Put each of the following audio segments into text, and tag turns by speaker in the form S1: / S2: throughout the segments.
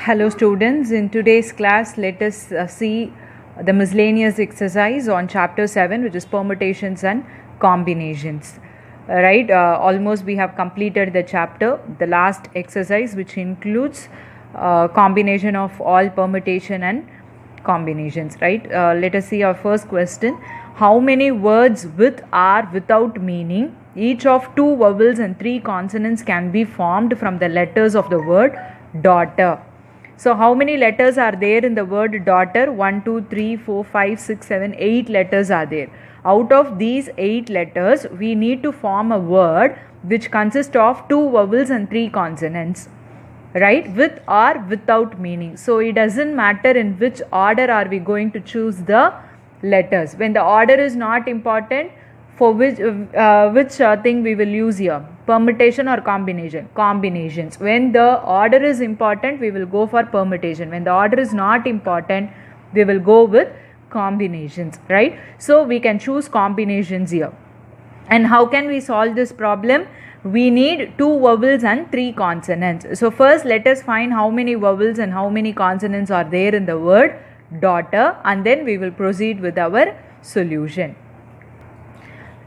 S1: Hello students, in today's class let us see the miscellaneous exercise on chapter 7, which is permutations and combinations. Right, almost we have completed the chapter, the last exercise, which includes combination of all permutation and combinations. Right, let us see our first question. How many words with or without meaning, each of 2 vowels and 3 consonants, can be formed from the letters of the word daughter? So how many letters are there in the word daughter? 1, 2, 3, 4, 5, 6, 7, 8 letters are there. Out of these 8 letters, we need to form a word which consists of 2 vowels and 3 consonants. Right? With or without meaning. So it doesn't matter in which order are we going to choose the letters. When the order is not important, for which thing we will use here? Permutation or combination? Combinations. When the order is important, we will go for permutation. When the order is not important, we will go with combinations. Right? So we can choose combinations here. And how can we solve this problem? We need 2 vowels and 3 consonants. So first let us find how many vowels and how many consonants are there in the word daughter, and then we will proceed with our solution.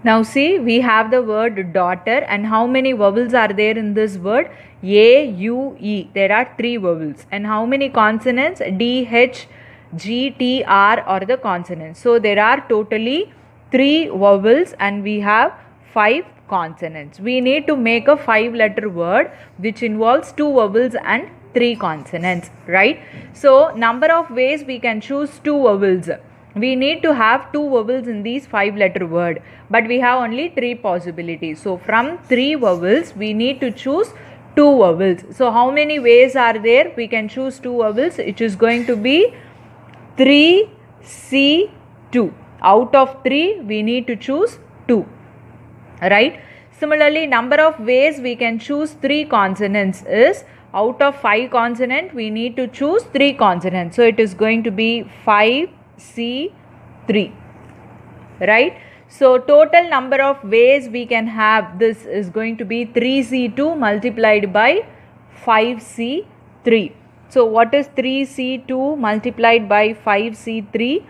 S1: Now see, we have the word daughter, and how many vowels are there in this word? A, U, E. There are 3 vowels. And how many consonants? D, H, G, T, R are the consonants. So there are totally 3 vowels and we have 5 consonants. We need to make a 5-letter word which involves 2 vowels and 3 consonants. Right? So number of ways we can choose 2 vowels. We need to have 2 vowels in these 5-letter word, but we have only 3 possibilities. So from 3 vowels we need to choose 2 vowels. So how many ways are there? We can choose 2 vowels. It is going to be 3, C, 2. Out of 3 we need to choose 2. Right? Similarly, number of ways we can choose 3 consonants is, out of 5 consonants we need to choose 3 consonants. So it is going to be 5, C, 3. Right? So total number of ways we can have this is going to be 3C2 multiplied by 5C3. So what is 3C2 multiplied by 5C3?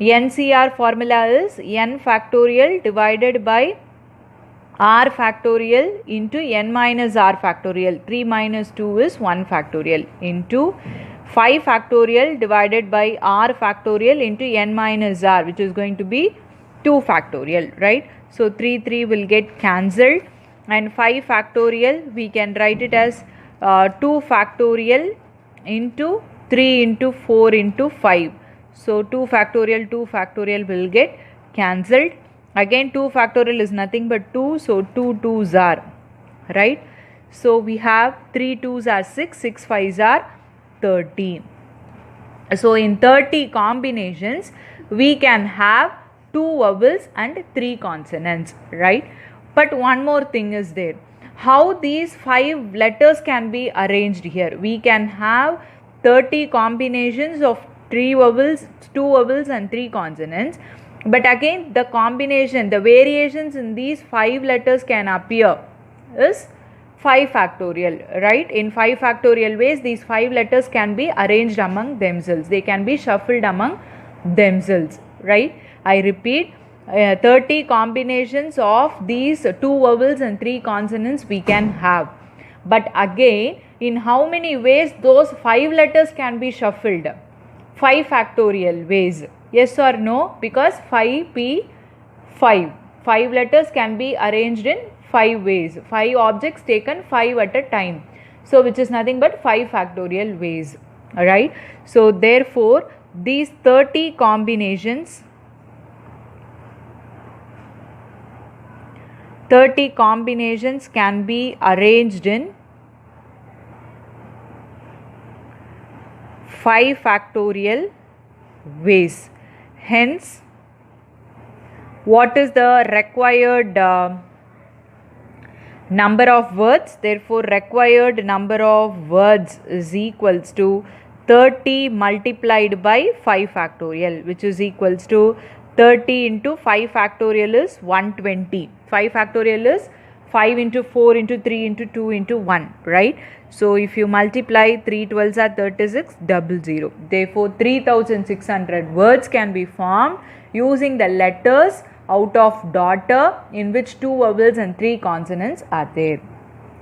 S1: NCR formula is n factorial divided by r factorial into n minus r factorial. 3 minus 2 is 1 factorial into 5 factorial divided by r factorial into n minus r, which is going to be 2 factorial. Right? So 3 will get cancelled, and 5 factorial we can write it as 2 factorial into 3 into 4 into 5. So 2 factorial will get cancelled. Again 2 factorial is nothing but 2, so 2 2s are. Right? So we have 3 2s are 6, 6 5s are 13. So in 30 combinations we can have 2 vowels and 3 consonants. Right? But one more thing is there. How these 5 letters can be arranged here? We can have 30 combinations of 3 vowels, 2 vowels and 3 consonants. But again the combination, the variations in these 5 letters can appear is 5 factorial. Right? In 5 factorial ways these 5 letters can be arranged among themselves. They can be shuffled among themselves. Right? I repeat, 30 combinations of these 2 vowels and 3 consonants we can have. But again, in how many ways those 5 letters can be shuffled? 5 factorial ways. Yes or no? Because 5p 5. 5 letters can be arranged in 5 ways. 5 objects taken 5 at a time. So which is nothing but 5 factorial ways. Alright. So therefore these 30 combinations can be arranged in 5 factorial ways. Hence, what is the required number of words? Therefore, required number of words is equals to 30 multiplied by 5 factorial, which is equals to 30 into 5 factorial is 120. 5 factorial is 5 into 4 into 3 into 2 into 1, right? So if you multiply 3 12s are 36, 00. Therefore 3600 words can be formed using the letters out of daughter in which 2 vowels and 3 consonants are there.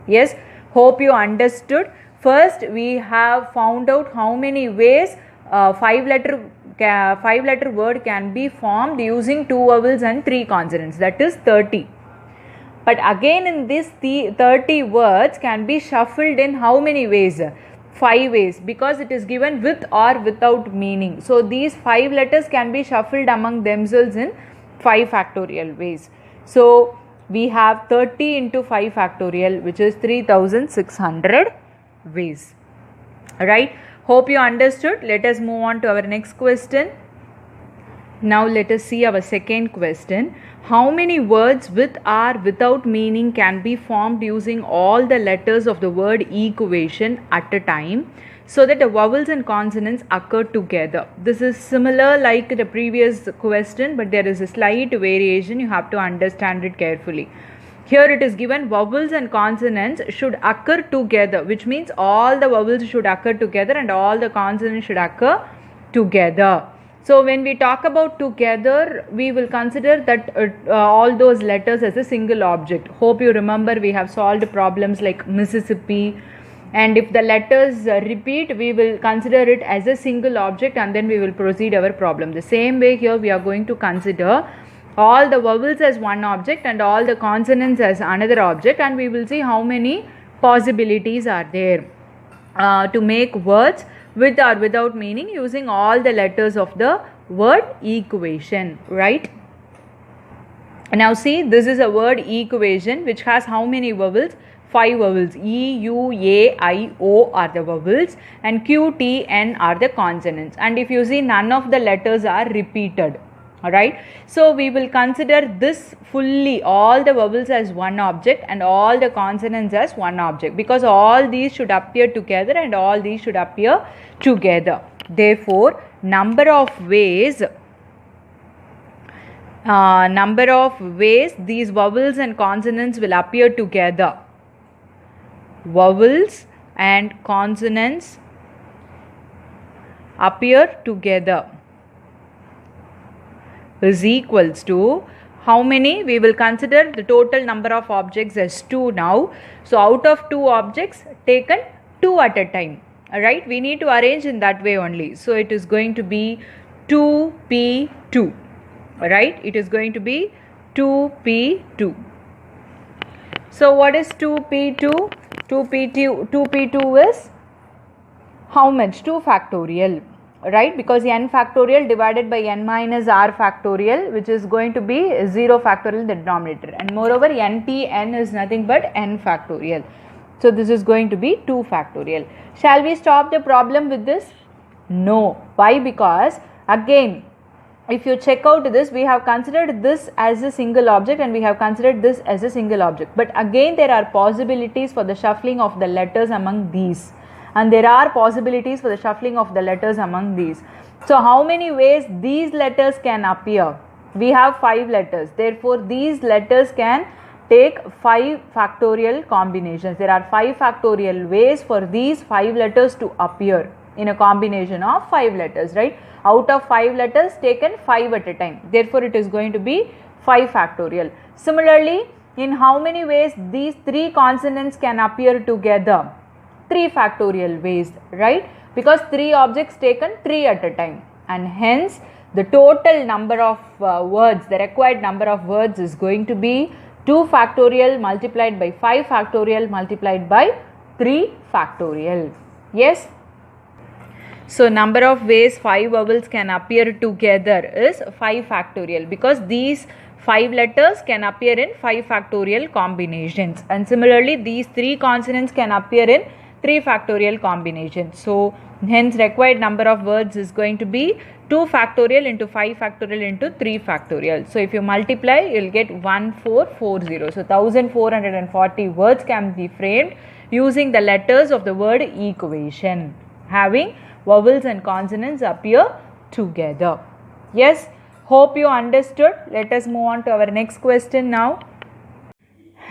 S1: Yes, hope you understood. First we have found out how many ways 5 letter word can be formed using 2 vowels and 3 consonants, that is 30. But again in this 30 words can be shuffled in how many ways? 5 ways, because it is given with or without meaning. So these 5 letters can be shuffled among themselves in 5 factorial ways. So we have 30 into 5 factorial, which is 3600 ways. Right? Hope you understood. Let us move on to our next question. Now let us see our second question. How many words with or without meaning can be formed using all the letters of the word equation at a time so that the vowels and consonants occur together? This is similar like the previous question, but there is a slight variation. You have to understand it carefully. Here it is given vowels and consonants should occur together, which means all the vowels should occur together and all the consonants should occur together. So when we talk about together, we will consider that all those letters as a single object. Hope you remember we have solved problems like Mississippi, and if the letters repeat, we will consider it as a single object and then we will proceed our problem. The same way here we are going to consider all the vowels as one object and all the consonants as another object, and we will see how many possibilities are there to make words with or without meaning using all the letters of the word equation, right? Now see, this is a word equation which has how many vowels? 5 vowels. E, U, A, I, O are the vowels and Q, T, N are the consonants. And if you see, none of the letters are repeated. Alright, so we will consider this fully, all the vowels as one object and all the consonants as one object, because all these should appear together and all these should appear together. Therefore, number of ways these vowels and consonants will appear together. Vowels and consonants appear together is equals to how many? We will consider the total number of objects as 2 now. So out of 2 objects, taken 2 at a time. Alright, we need to arrange in that way only. So it is going to be 2p2. Alright, it is going to be 2p2. So what is 2p2? 2p2 is how much? 2 factorial. Right, because n factorial divided by n minus r factorial, which is going to be 0 factorial in the denominator, and moreover n is nothing but n factorial. So this is going to be 2 factorial. Shall we stop the problem with this? No. Why? Because again, if you check out this, we have considered this as a single object and we have considered this as a single object, but again there are possibilities for the shuffling of the letters among these. And there are possibilities for the shuffling of the letters among these. So how many ways these letters can appear? We have 5 letters. Therefore, these letters can take 5 factorial combinations. There are 5 factorial ways for these 5 letters to appear in a combination of 5 letters, right? Out of 5 letters, taken 5 at a time. Therefore, it is going to be 5 factorial. Similarly, in how many ways these 3 consonants can appear together? 3 factorial ways, right? Because 3 objects taken 3 at a time, and hence the total number of words, the required number of words is going to be 2 factorial multiplied by 5 factorial multiplied by 3 factorial. Yes? So number of ways 5 vowels can appear together is 5 factorial, because these 5 letters can appear in 5 factorial combinations, and similarly these 3 consonants can appear in 3 factorial combinations. So hence required number of words is going to be 2 factorial into 5 factorial into 3 factorial. So if you multiply, you will get 1440. So 1440 words can be framed using the letters of the word equation, having vowels and consonants appear together. Yes, hope you understood. Let us move on to our next question now.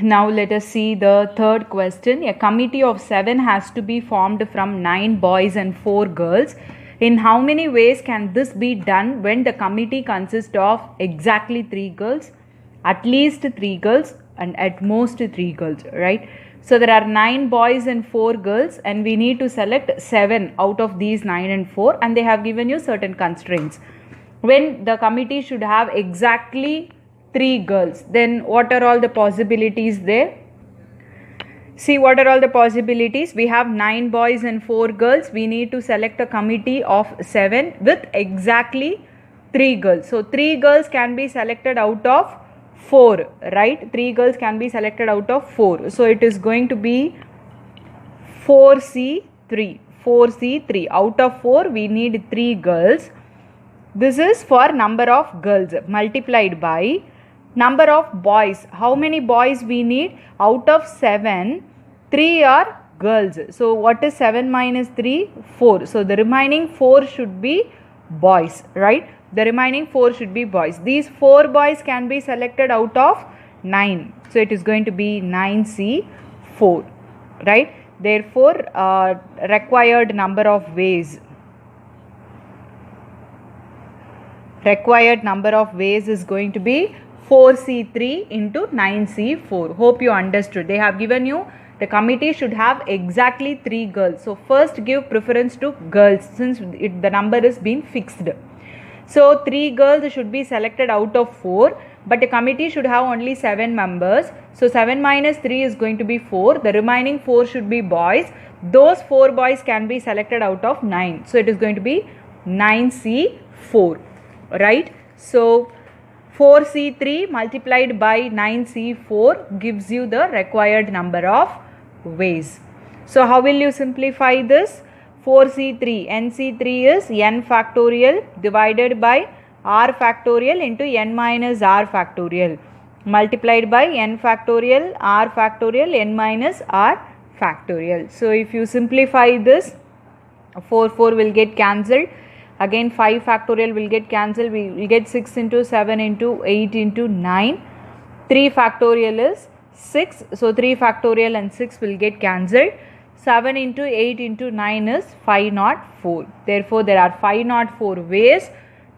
S1: Now let us see the third question. A committee of 7 has to be formed from 9 boys and 4 girls. In how many ways can this be done when the committee consists of exactly 3 girls, at least 3 girls, and at most 3 girls, right? So there are 9 boys and 4 girls, and we need to select 7 out of these 9 and 4, and they have given you certain constraints. When the committee should have exactly 3 girls, then what are all the possibilities there? See, what are all the possibilities? We have 9 boys and 4 girls. We need to select a committee of 7 with exactly 3 girls. So 3 girls can be selected out of 4, right? 3 girls can be selected out of 4. So it is going to be 4C3. 4C3. Out of 4, we need 3 girls. This is for number of girls multiplied by number of boys. How many boys we need? Out of 7, 3 are girls. So what is 7 minus 3? 4. So the remaining 4 should be boys, right? The remaining 4 should be boys. These 4 boys can be selected out of 9. So it is going to be 9C4, right? Therefore, required number of ways. Required number of ways is going to be 4C3 into 9C4. Hope you understood. They have given you the committee should have exactly 3 girls. So first give preference to girls since the number is being fixed. So 3 girls should be selected out of 4, but the committee should have only 7 members. So 7 minus 3 is going to be 4. The remaining 4 should be boys. Those 4 boys can be selected out of 9. So it is going to be 9C4. Right? So 4C3 multiplied by 9C4 gives you the required number of ways. So how will you simplify this? 4C3, NC3 is n factorial divided by r factorial into n minus r factorial multiplied by n factorial, r factorial, n minus r factorial. So if you simplify this, 4 will get cancelled. Again 5 factorial will get cancelled. We will get 6 into 7 into 8 into 9. 3 factorial is 6. So 3 factorial and 6 will get cancelled. 7 into 8 into 9 is 504. Therefore, there are 504 ways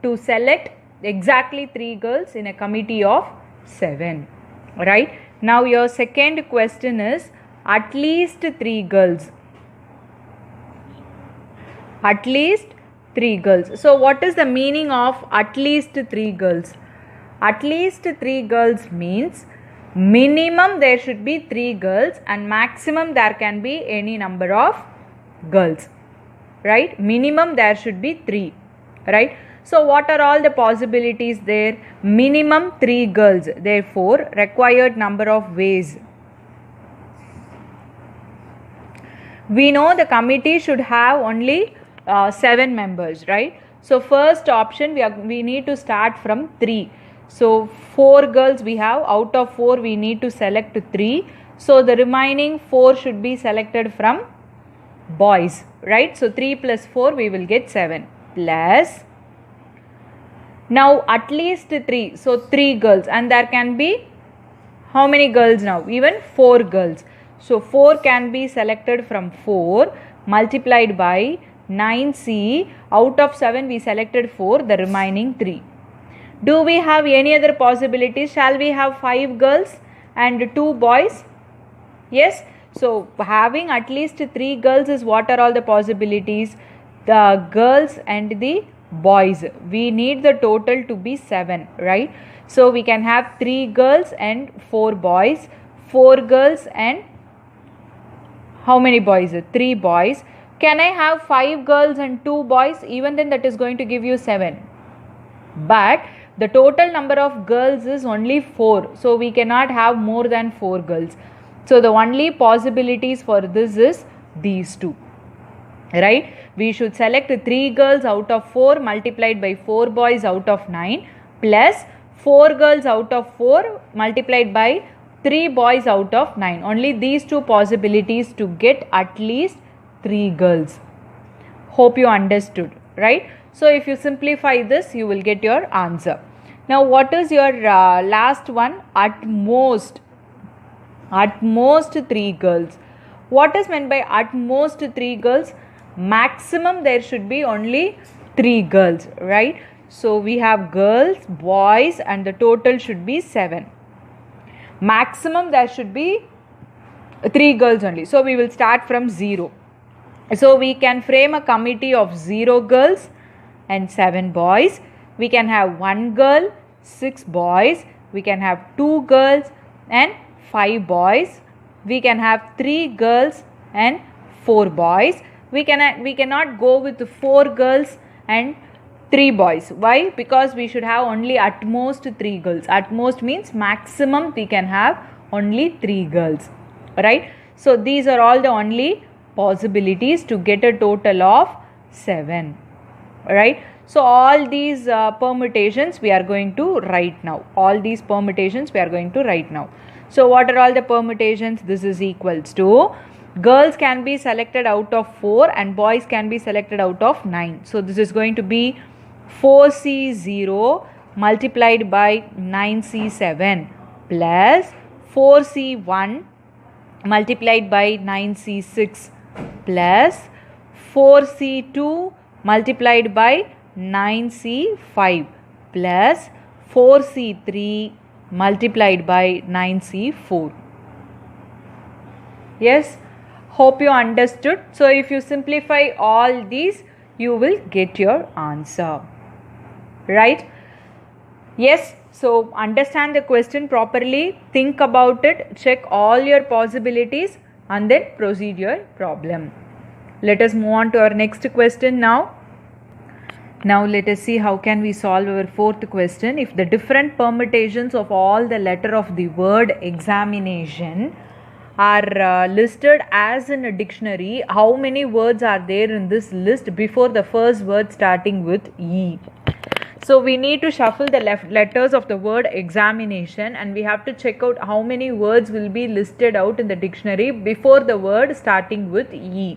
S1: to select exactly 3 girls in a committee of 7. Right? Now your second question is at least 3 girls. At least 3 girls. So what is the meaning of at least 3 girls? At least 3 girls means minimum there should be 3 girls and maximum there can be any number of girls. Right? Minimum there should be 3. Right? So what are all the possibilities there? Minimum 3 girls. Therefore, required number of ways. We know the committee should have only 7 members, right? So first option we need to start from 3. So 4 girls we have, out of 4 we need to select 3. So the remaining 4 should be selected from boys, right? So 3 plus 4 we will get 7 plus, now at least 3, so 3 girls, and there can be how many girls now? Even 4 girls. So 4 can be selected from 4 multiplied by 9C. Out of 7 we selected 4, the remaining 3. Do we have any other possibilities? Shall we have 5 girls and 2 boys? Yes. So having at least 3 girls is what are all the possibilities? The girls and the boys. We need the total to be 7, right? So we can have 3 girls and 4 boys, 4 girls and how many boys? 3 boys. Can I have 5 girls and 2 boys? Even then that is going to give you 7. But the total number of girls is only 4. So we cannot have more than 4 girls. So the only possibilities for this is these two. Right? We should select 3 girls out of 4 multiplied by 4 boys out of 9 plus 4 girls out of 4 multiplied by 3 boys out of 9. Only these two possibilities to get at least 3 girls. Hope you understood, right? So if you simplify this, you will get your answer. Now what is your last one? At most. At most 3 girls. What is meant by at most 3 girls? Maximum there should be only 3 girls, right? So we have girls, boys, and the total should be 7. Maximum there should be 3 girls only. So we will start from 0. So we can frame a committee of 0 girls and 7 boys. We can have 1 girl, 6 boys. We can have 2 girls and 5 boys. We can have 3 girls and 4 boys. We cannot go with 4 girls and 3 boys. Why? Because we should have only at most 3 girls. At most means maximum we can have only 3 girls, right? So these are all the only possibilities to get a total of 7, right? So all these permutations we are going to write now. All these permutations we are going to write now. So what are all the permutations? This is equals to girls can be selected out of 4 and boys can be selected out of 9. So this is going to be 4C0 multiplied by 9C7 plus 4C1 multiplied by 9C6 plus 4C2 multiplied by 9C5 plus 4C3 multiplied by 9C4. Yes, hope you understood. So if you simplify all these, you will get your answer, right? Yes, so understand the question properly, think about it, check all your possibilities and then proceed your problem. Let us move on to our next question now. Now let us see how can we solve our fourth question. If the different permutations of all the letter of the word examination are listed as in a dictionary, how many words are there in this list before the first word starting with E? So we need to shuffle the letters of the word examination and we have to check out how many words will be listed out in the dictionary before the word starting with E.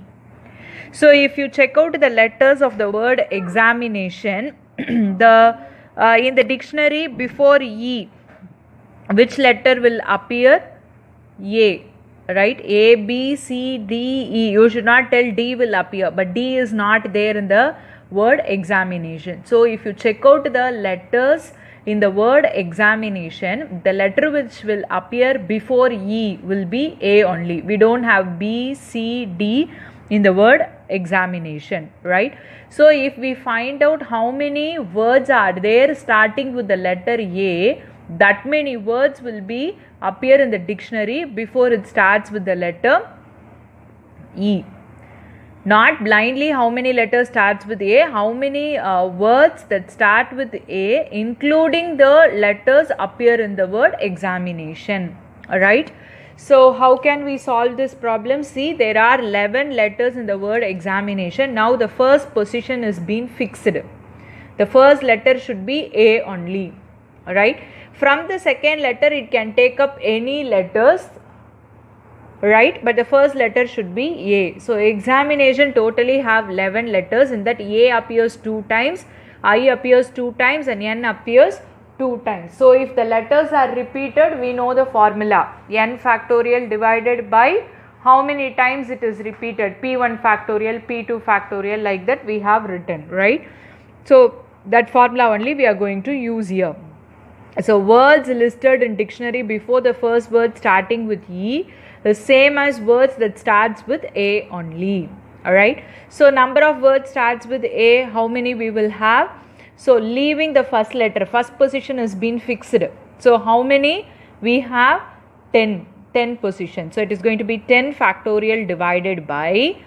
S1: So if you check out the letters of the word examination, in the dictionary before E, which letter will appear? A, right? A, B, C, D, E. You should not tell D will appear, but D is not there in the word examination. So if you check out the letters in the word examination, the letter which will appear before E will be A only. We don't have B, C, D in the word examination, right? So if we find out how many words are there starting with the letter A, that many words will be appear in the dictionary before it starts with the letter E. Not blindly how many letters starts with A, how many words that start with A including the letters appear in the word examination, alright? So how can we solve this problem? See, there are 11 letters in the word examination. Now the first position is being fixed. The first letter should be A only, alright? From the second letter it can take up any letters, right? But the first letter should be A. So examination totally have 11 letters. In that A appears 2 times, I appears 2 times and N appears 2 times. So if the letters are repeated, we know the formula. N factorial divided by how many times it is repeated. P1 factorial, P2 factorial, like that we have written, right? So that formula only we are going to use here. So words listed in dictionary before the first word starting with E the same as words that starts with A only, alright? So number of words starts with A, how many we will have? So leaving the first letter, first position has been fixed. So how many we have? 10 positions. So it is going to be 10 factorial divided by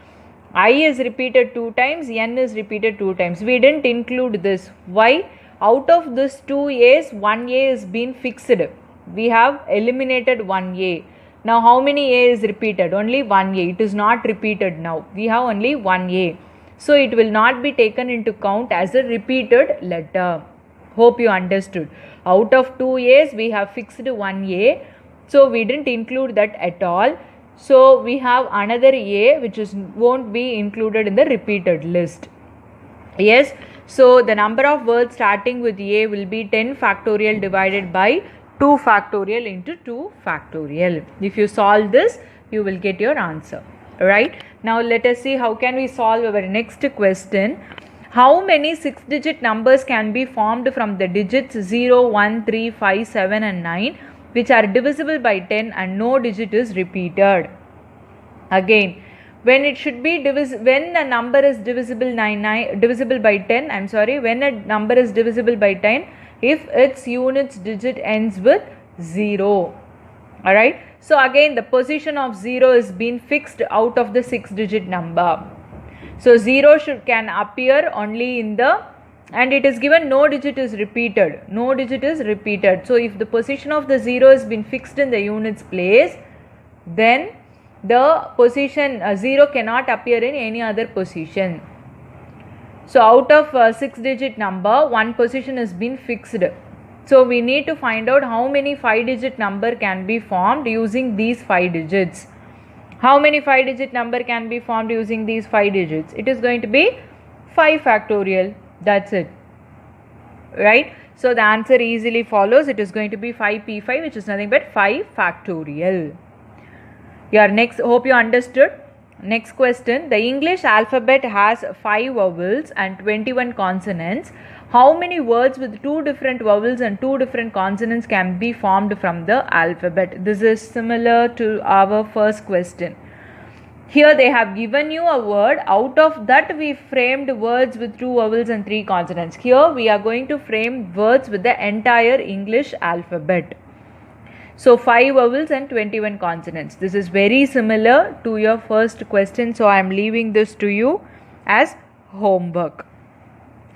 S1: I is repeated 2 times, N is repeated 2 times. We didn't include this. Why? Out of this 2 A's, 1 A is been fixed. We have eliminated 1 A. Now how many A is repeated? Only 1 A. It is not repeated now. We have only 1 A. So it will not be taken into count as a repeated letter. Hope you understood. Out of 2 A's we have fixed 1 A. So we didn't include that at all. So we have another A which won't be included in the repeated list. Yes. So the number of words starting with A will be 10 factorial divided by 2 factorial into 2 factorial. If you solve this, you will get your answer. Right? Now let us see how can we solve our next question. How many 6-digit numbers can be formed from the digits 0, 1, 3, 5, 7 and 9 which are divisible by 10 and no digit is repeated? Again, when it should be when a number is divisible by 10, when a number is divisible by 10 if its units digit ends with 0. Alright, so again the position of 0 is being fixed out of the 6-digit number. So 0 can appear only in the, and it is given no digit is repeated. No digit is repeated. So if the position of the 0 has been fixed in the units place, then the position 0 cannot appear in any other position. So out of 6-digit number, one position has been fixed. So we need to find out how many 5-digit number can be formed using these 5 digits. How many 5-digit number can be formed using these 5 digits? It is going to be 5 factorial. That's it. Right? So the answer easily follows. It is going to be 5p5, which is nothing but 5 factorial. Your next, hope you understood. Next question. The English alphabet has 5 vowels and 21 consonants. How many words with 2 different vowels and 2 different consonants can be formed from the alphabet? This is similar to our first question. Here they have given you a word. Out of that we framed words with 2 vowels and 3 consonants. Here we are going to frame words with the entire English alphabet. So 5 vowels and 21 consonants. This is very similar to your first question. So I am leaving this to you as homework.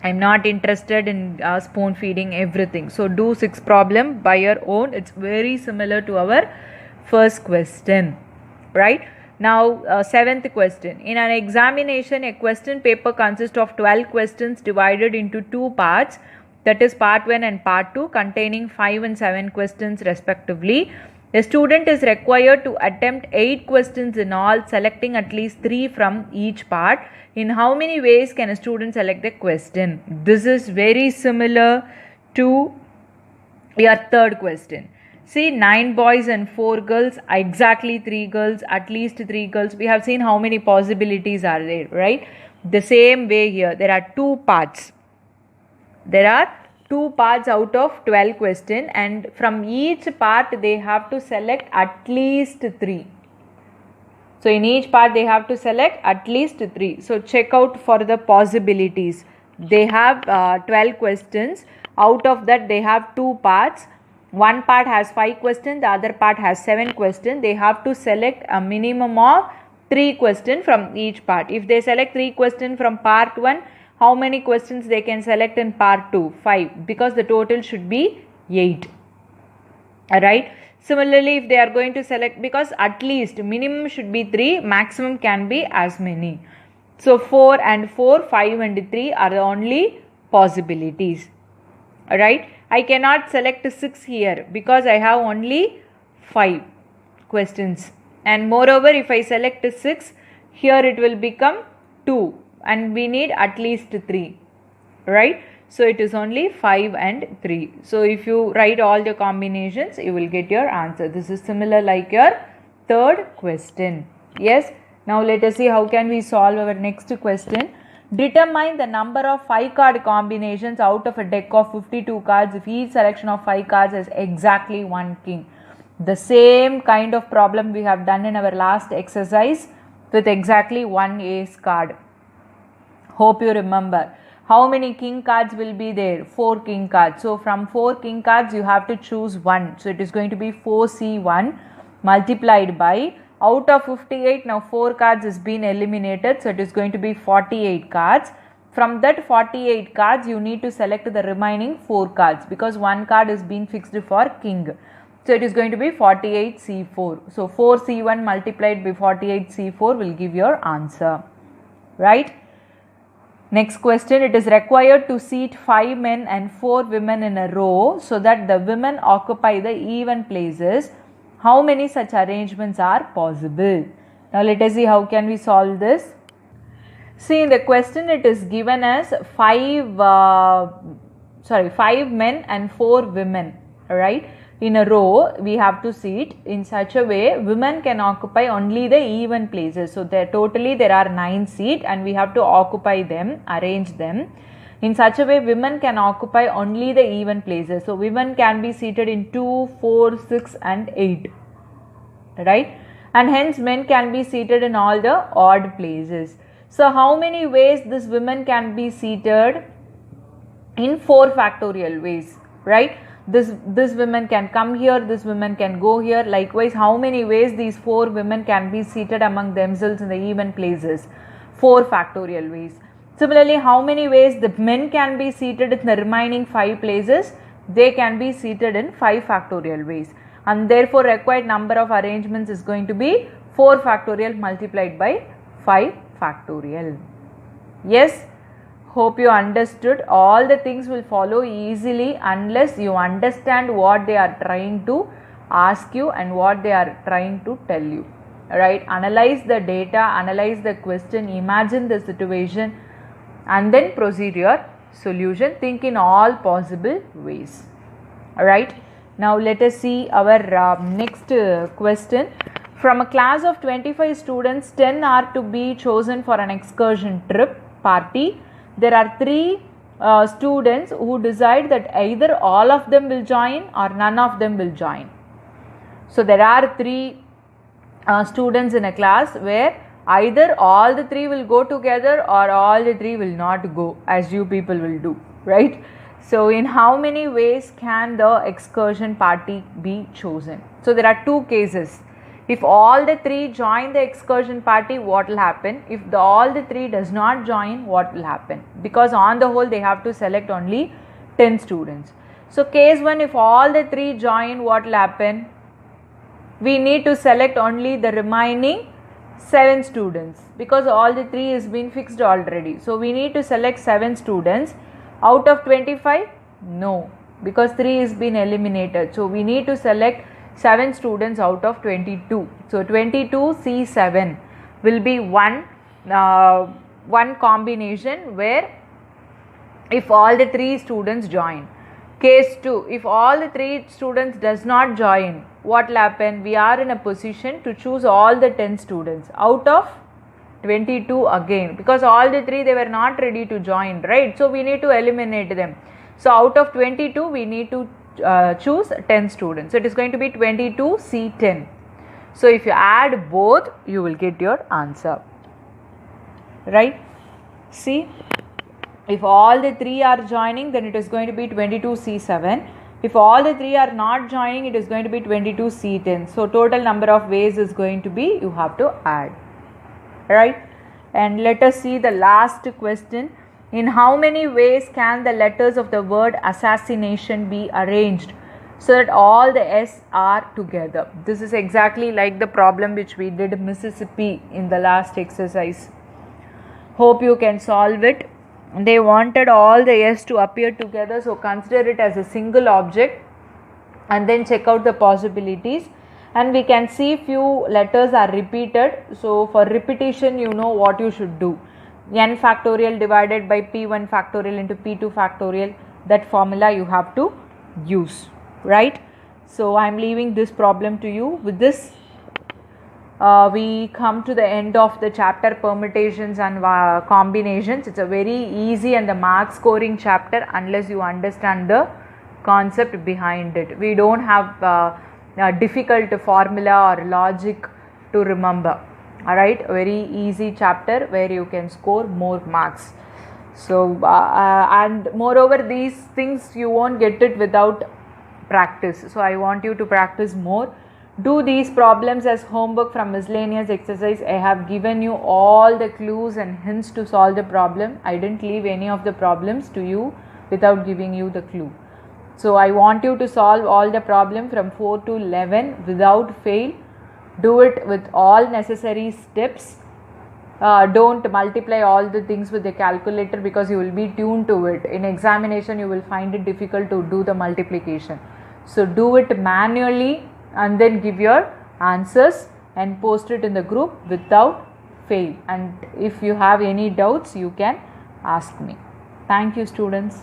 S1: I am not interested in spoon feeding everything. So do 6 problem by your own. It's very similar to our first question. Right? Now 7th question. In an examination, a question paper consists of 12 questions divided into 2 parts. That is part 1 and part 2 containing 5 and 7 questions respectively. A student is required to attempt 8 questions in all, selecting at least 3 from each part. In how many ways can a student select the question? This is very similar to your third question. See, 9 boys and 4 girls, exactly 3 girls, at least 3 girls. We have seen how many possibilities are there, right? The same way here, there are 2 parts. There are 2 parts out of 12 questions, and from each part they have to select at least 3. So in each part they have to select at least 3. So check out for the possibilities. They have 12 questions. Out of that they have 2 parts. One part has 5 questions, the other part has 7 questions. They have to select a minimum of 3 questions from each part. If they select 3 questions from part 1, how many questions they can select in part 2? 5, because the total should be 8. Alright. Similarly, if they are going to select, because at least minimum should be 3, maximum can be as many. So 4 and 4, 5 and 3 are the only possibilities. Alright. I cannot select 6 here because I have only 5 questions. And moreover, if I select 6, here it will become 2. And we need at least 3, right? So it is only 5 and 3. So if you write all the combinations, you will get your answer. This is similar like your third question. Yes. Now let us see how can we solve our next question. Determine the number of 5 card combinations out of a deck of 52 cards if each selection of 5 cards has exactly 1 king. The same kind of problem we have done in our last exercise with exactly 1 ace card. Hope you remember. How many king cards will be there? 4 king cards. So from 4 king cards you have to choose 1. So it is going to be 4c1 multiplied by, out of 58 now 4 cards has been eliminated. So it is going to be 48 cards. From that 48 cards you need to select the remaining 4 cards because 1 card is being fixed for king. So it is going to be 48c4. So 4c1 multiplied by 48c4 will give your answer. Right? Next question, it is required to seat 5 men and 4 women in a row so that the women occupy the even places. How many such arrangements are possible? Now let us see how can we solve this. See, in the question it is given as 5 men and 4 women, right? in a row we have to seat in such a way women can occupy only the even places. So there are 9 seats and we have to occupy them, arrange them in such a way women can occupy only the even places. So women can be seated in 2, 4, 6 and 8, right? And hence men can be seated in all the odd places. So how many ways this women can be seated? In 4 factorial ways, right? This women can come here, this women can go here. Likewise, how many ways these 4 women can be seated among themselves in the even places? 4 factorial ways. Similarly, how many ways the men can be seated in the remaining 5 places? They can be seated in 5 factorial ways, and therefore required number of arrangements is going to be 4 factorial multiplied by 5 factorial. Yes, hope you understood. All the things will follow easily unless you understand what they are trying to ask you and what they are trying to tell you, right? Analyze the data, analyze the question, imagine the situation and then proceed your solution. Think in all possible ways. Alright, now let us see our next question. From a class of 25 students, 10 are to be chosen for an excursion trip party. There are 3 students who decide that either all of them will join or none of them will join. So there are 3 students in a class where either all the 3 will go together or all the 3 will not go, as you people will do, right? So in how many ways can the excursion party be chosen? So there are 2 cases. If all the 3 join the excursion party, what will happen? If all the 3 does not join, what will happen? Because on the whole they have to select only 10 students. So case 1, if all the 3 join, what will happen? We need to select only the remaining 7 students, because all the 3 is been fixed already. So we need to select 7 students out of 25. No, because 3 is been eliminated. So we need to select 7 students out of 22. So 22 C7 will be one combination where if all the 3 students join. Case 2, if all the 3 students does not join, what will happen? We are in a position to choose all the 10 students out of 22 again, because all the 3 they were not ready to join, right? So we need to eliminate them. So out of 22 we need to choose 10 students. So it is going to be 22 C10. So if you add both, you will get your answer, right? See, if all the 3 are joining, then it is going to be 22 C7. If all the 3 are not joining, it is going to be 22 C10. So total number of ways is going to be, you have to add, right? And let us see the last question. In how many ways can the letters of the word assassination be arranged so that all the S are together? This is exactly like the problem which we did Mississippi in the last exercise. Hope you can solve it. They wanted all the S to appear together, so consider it as a single object and then check out the possibilities. And we can see few letters are repeated. So for repetition, you know what you should do. N factorial divided by P1 factorial into P2 factorial. That formula you have to use, right? So I am leaving this problem to you. With this, we come to the end of the chapter permutations and combinations. It's a very easy and the mark scoring chapter unless you understand the concept behind it. We don't have a difficult formula or logic to remember. Alright, a very easy chapter where you can score more marks. So and moreover, these things you won't get it without practice. So I want you to practice more. Do these problems as homework from miscellaneous exercise. I have given you all the clues and hints to solve the problem. I didn't leave any of the problems to you without giving you the clue. So I want you to solve all the problem from 4 to 11 without fail. Do it with all necessary steps. Don't multiply all the things with the calculator because you will be tuned to it. In examination you will find it difficult to do the multiplication. So do it manually and then give your answers and post it in the group without fail. And if you have any doubts, you can ask me. Thank you, students.